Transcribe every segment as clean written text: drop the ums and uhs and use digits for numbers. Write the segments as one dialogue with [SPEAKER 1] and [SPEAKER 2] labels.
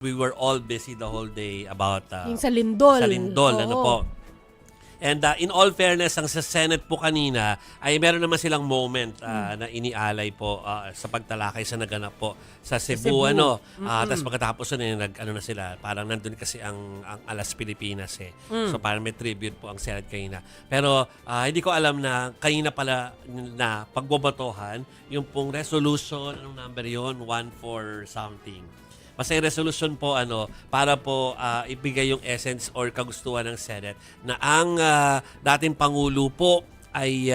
[SPEAKER 1] we were all busy the whole day about
[SPEAKER 2] Yung sa Lindol.
[SPEAKER 1] sa Lindol,
[SPEAKER 2] Oo.
[SPEAKER 1] ano po. And in all fairness, ang sa Senate po kanina ay meron naman silang moment na inialay po sa pagtalakay sa naganap po sa Cebu.
[SPEAKER 2] Cebu.
[SPEAKER 1] Ano, tapos pagkatapos na ano na sila, parang nandun kasi ang Alas Pilipinas eh. So parang may tribute po ang Senate kanina. Pero hindi ko alam na kanina pala na pagbobotohan, yung pong resolution, anong number yun? 14 something. Basta yung resolution po para po ibigay yung essence or kagustuhan ng Senate na ang dating Pangulo po ay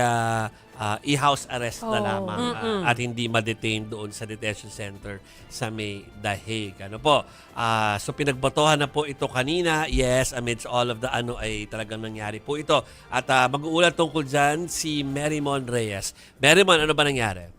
[SPEAKER 1] i-house arrest na lamang at hindi ma-detain doon sa detention center sa may Dahig. Ano po? So pinagbotohan na po ito kanina. Yes, amidst all of the ay talagang nangyari po ito. At mag-uulat tungkol dyan si Merrimon Reyes. Merrimon, ano ba nangyari?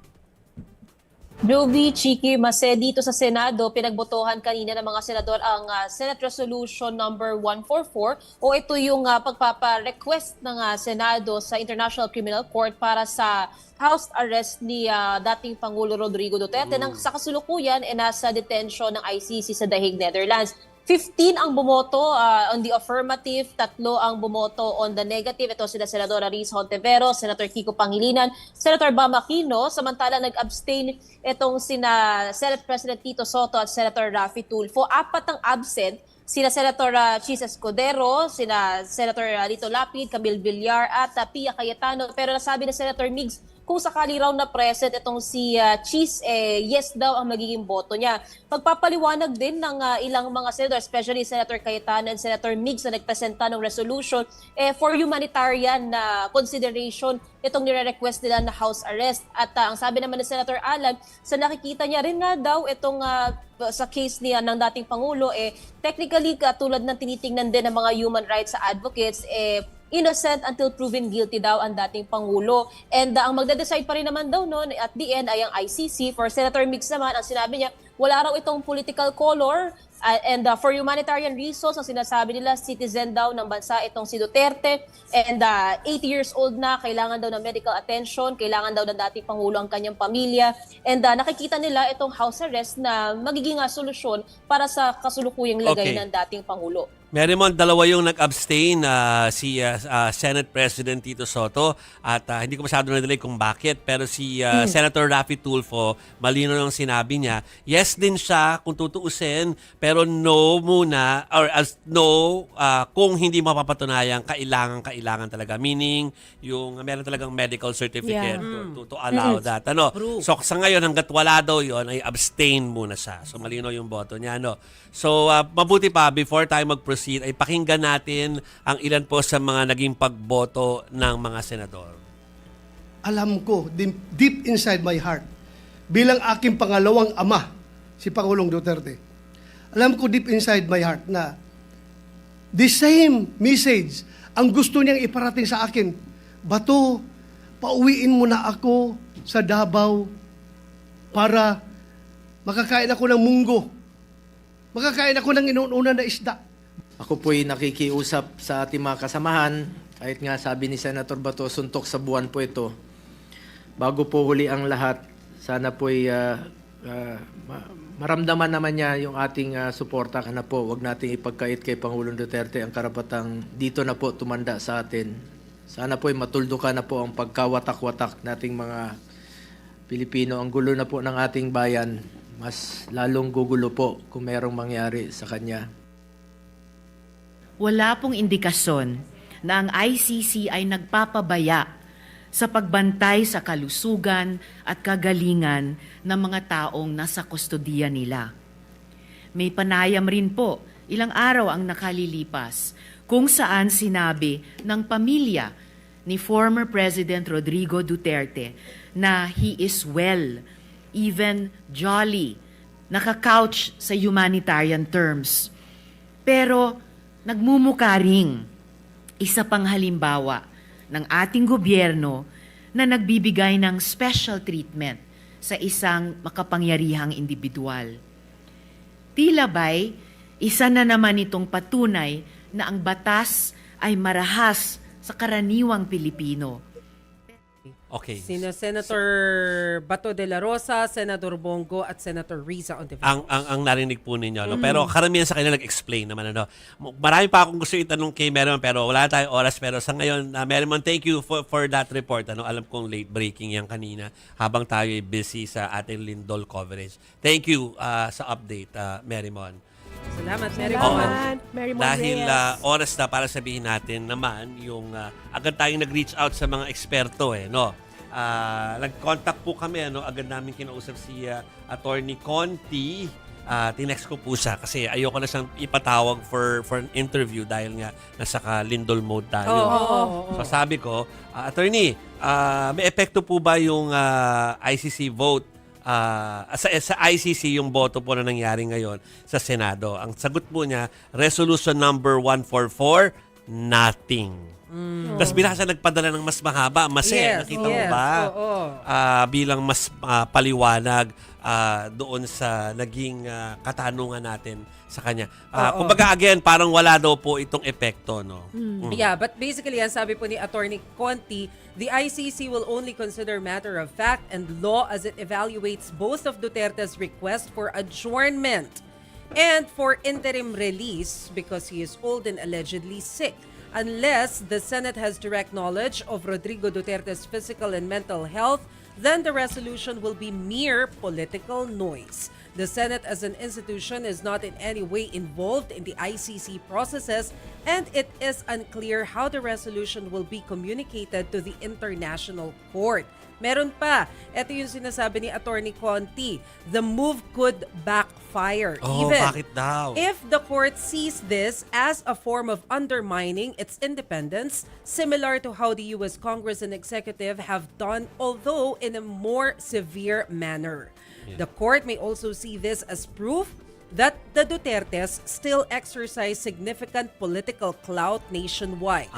[SPEAKER 3] Jovi, Chiki, Mase, dito sa Senado, pinagbotohan kanina ng mga senador ang Senate Resolution number 144 o ito yung pagpapa-request ng Senado sa International Criminal Court para sa house arrest ni dating Pangulo Rodrigo Duterte nang sa kasulukuyan nasa detention ng ICC sa Dahig, Netherlands. 15 ang bumoto on the affirmative, 3 ang bumoto on the negative. Ito sila Senadora Riz Hontevero, Senator Kiko Pangilinan, Senator Bam Aquino. Samantala nag-abstain itong sina Senate President Tito Soto at Senator Raffy Tulfo. 4 ang absent, sina Senator Chis Escudero, sina Senator Lito Lapid, Camille Villar at Pia Cayetano. Pero nasabi na Senator Migs, kung sakali raw na present itong si Chis, yes daw ang magiging boto niya. Pagpapaliwanag din ng ilang mga senador, especially Senator Cayetano and Senator Migs na nagpresenta ng resolution, for humanitarian na consideration itong nire-request nila na house arrest. At ang sabi naman ni Senator Alan, sa nakikita niya rin nga daw itong sa case niya ng dating Pangulo, technically katulad ng tinitingnan din ng mga human rights advocates, innocent until proven guilty daw ang dating Pangulo. And ang magde-decide pa rin naman daw noon at the end ay ang ICC. For Senator Migs naman, ang sinabi niya, wala raw itong political color and for humanitarian reasons, ang sinasabi nila, citizen daw ng bansa itong si Duterte and 80 years old na, kailangan daw ng medical attention, kailangan daw ng dating Pangulo ang kanyang pamilya. And nakikita nila itong house arrest na magiging solusyon para sa kasulukuyang lagay ng dating Pangulo.
[SPEAKER 1] Merrimon, dalawa yung nag-abstain, si Senate President Tito Soto at hindi ko masyado na-delay kung bakit, pero si Senator Raffy Tulfo, malino yung sinabi niya, yes din siya kung tutuusin, pero no muna, or no kung hindi mapapatunayan, kailangan talaga. Meaning, yung meron talagang medical certificate to allow that. So sa ngayon, hanggat wala daw yun, ay abstain muna siya. So malino yung boto niya. So mabuti pa, before tayo mag-proceed, ay pakinggan natin ang ilan po sa mga naging pagboto ng mga senador.
[SPEAKER 4] Alam ko, deep inside my heart, bilang aking pangalawang ama, si Pangulong Duterte, alam ko deep inside my heart na the same message ang gusto niyang iparating sa akin. Bato, pauwiin mo na ako sa Davao para makakain ako ng munggo. Makakain ako ng inuuna na isda.
[SPEAKER 5] Ako po'y nakikiusap sa ating mga kasamahan, kahit nga sabi ni Senator Bato, suntok sa buwan po ito. Bago po huli ang lahat, sana po'y maramdaman naman niya yung ating suporta ka na po. Huwag nating ipagkait kay Pangulong Duterte ang karapatang dito na po tumanda sa atin. Sana po'y matuldukan na po ang pagkawatak-watak nating mga Pilipino. Ang gulo na po ng ating bayan, mas lalong gugulo po kung merong mangyari sa kanya.
[SPEAKER 6] Wala pong indikasyon na ang ICC ay nagpapabaya sa pagbantay sa kalusugan at kagalingan ng mga taong nasa kustodiya nila. May panayam rin po ilang araw ang nakalilipas kung saan sinabi ng pamilya ni former President Rodrigo Duterte na he is well, even jolly, naka-couch sa humanitarian terms. Pero nagmumukaring isa pang halimbawa ng ating gobyerno na nagbibigay ng special treatment sa isang makapangyarihang individual. Tila ba'y isa na naman itong patunay na ang batas ay marahas sa karaniwang Pilipino.
[SPEAKER 1] Okay.
[SPEAKER 2] Sina Senator Bato de la Rosa, Senator Bongo, at Senator Riza Ontiveros.
[SPEAKER 1] Ang narinig po ninyo. No? Pero karamihan sa kanila nag-explain naman. Ano? Marami pa akong gusto itanong kay Merriman pero wala tayong oras. Pero sa ngayon, Merriman, thank you for that report. Ano? Alam kong late breaking yan kanina habang tayo ay busy sa ating Lindol coverage. Thank you sa update, Merriman.
[SPEAKER 2] Salamat, Mary
[SPEAKER 1] Oo.
[SPEAKER 2] Juan.
[SPEAKER 7] Mary Mon
[SPEAKER 1] Dahil
[SPEAKER 7] Reyes.
[SPEAKER 1] oras na para sabihin natin naman yung agad tayong nag-reach out sa mga eksperto no. Nag-contact po kami agad namin kinausap si Attorney Conti. Tinext ko po siya kasi ayoko na siyang ipatawag for an interview dahil nga nasa Lindol mode tayo.
[SPEAKER 2] Oo.
[SPEAKER 1] So sabi ko, Attorney, may epekto po ba yung ICC vote? Sa ICC yung boto po na nangyari ngayon sa Senado. Ang sagot po niya, resolution number 144, nothing. Tapos binasa nagpadala ng mas mahaba,
[SPEAKER 2] Yes,
[SPEAKER 1] nakita mo
[SPEAKER 2] yes,
[SPEAKER 1] ba?
[SPEAKER 2] oo.
[SPEAKER 1] Bilang mas paliwanag doon sa naging katanungan natin sa kanya. Kumbaga again, parang wala daw po itong epekto. No?
[SPEAKER 2] Yeah, but basically, ang sabi po ni Attorney Conti, the ICC will only consider matter of fact and law as it evaluates both of Duterte's request for adjournment and for interim release because he is old and allegedly sick. Unless the Senate has direct knowledge of Rodrigo Duterte's physical and mental health, then the resolution will be mere political noise. The Senate as an institution is not in any way involved in the ICC processes, and it is unclear how the resolution will be communicated to the International Court. Meron pa, ito yung sinasabi ni Attorney Conti, the move could backfire.
[SPEAKER 1] Bakit daw?
[SPEAKER 2] If the court sees this as a form of undermining its independence, similar to how the U.S. Congress and executive have done, although in a more severe manner. The court may also see this as proof that the Dutertes still exercise significant political clout nationwide.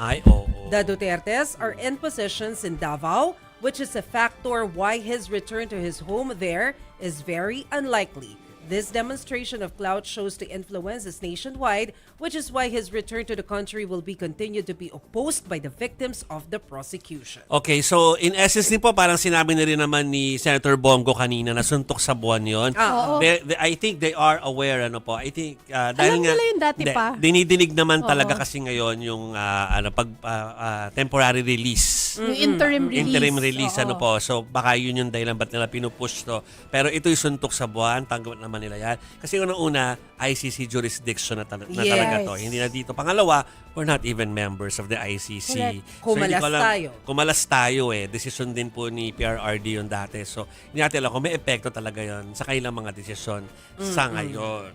[SPEAKER 2] The Dutertes are in positions in Davao, which is a factor why his return to his home there is very unlikely. This demonstration of clout shows the influences nationwide, which is why his return to the country will be continued to be opposed by the victims of the prosecution.
[SPEAKER 1] Okay, so in essence din po, parang sinabi na rin naman ni Senator Bongo kanina na suntok sa buwan yun. I think they are aware, I think, dahil
[SPEAKER 7] Alam nila yun dati pa.
[SPEAKER 1] Dinidinig naman talaga kasi ngayon yung temporary release.
[SPEAKER 7] Yung interim release.
[SPEAKER 1] Interim release,
[SPEAKER 7] Oo.
[SPEAKER 1] So baka yun yung dahilan ba't nila pinupush to. Pero ito'y suntok sa buwan, tanggap naman nila yan. Kasi unang-una, ICC jurisdiction na talaga to. Hindi na dito. Pangalawa, we're not even members of the ICC.
[SPEAKER 2] Correct. Kumalas tayo.
[SPEAKER 1] Kumalas tayo Desisyon din po ni PRRD yun dati. So, hindi natin alam kung may epekto talaga yun sa kailang mga desisyon sa ngayon.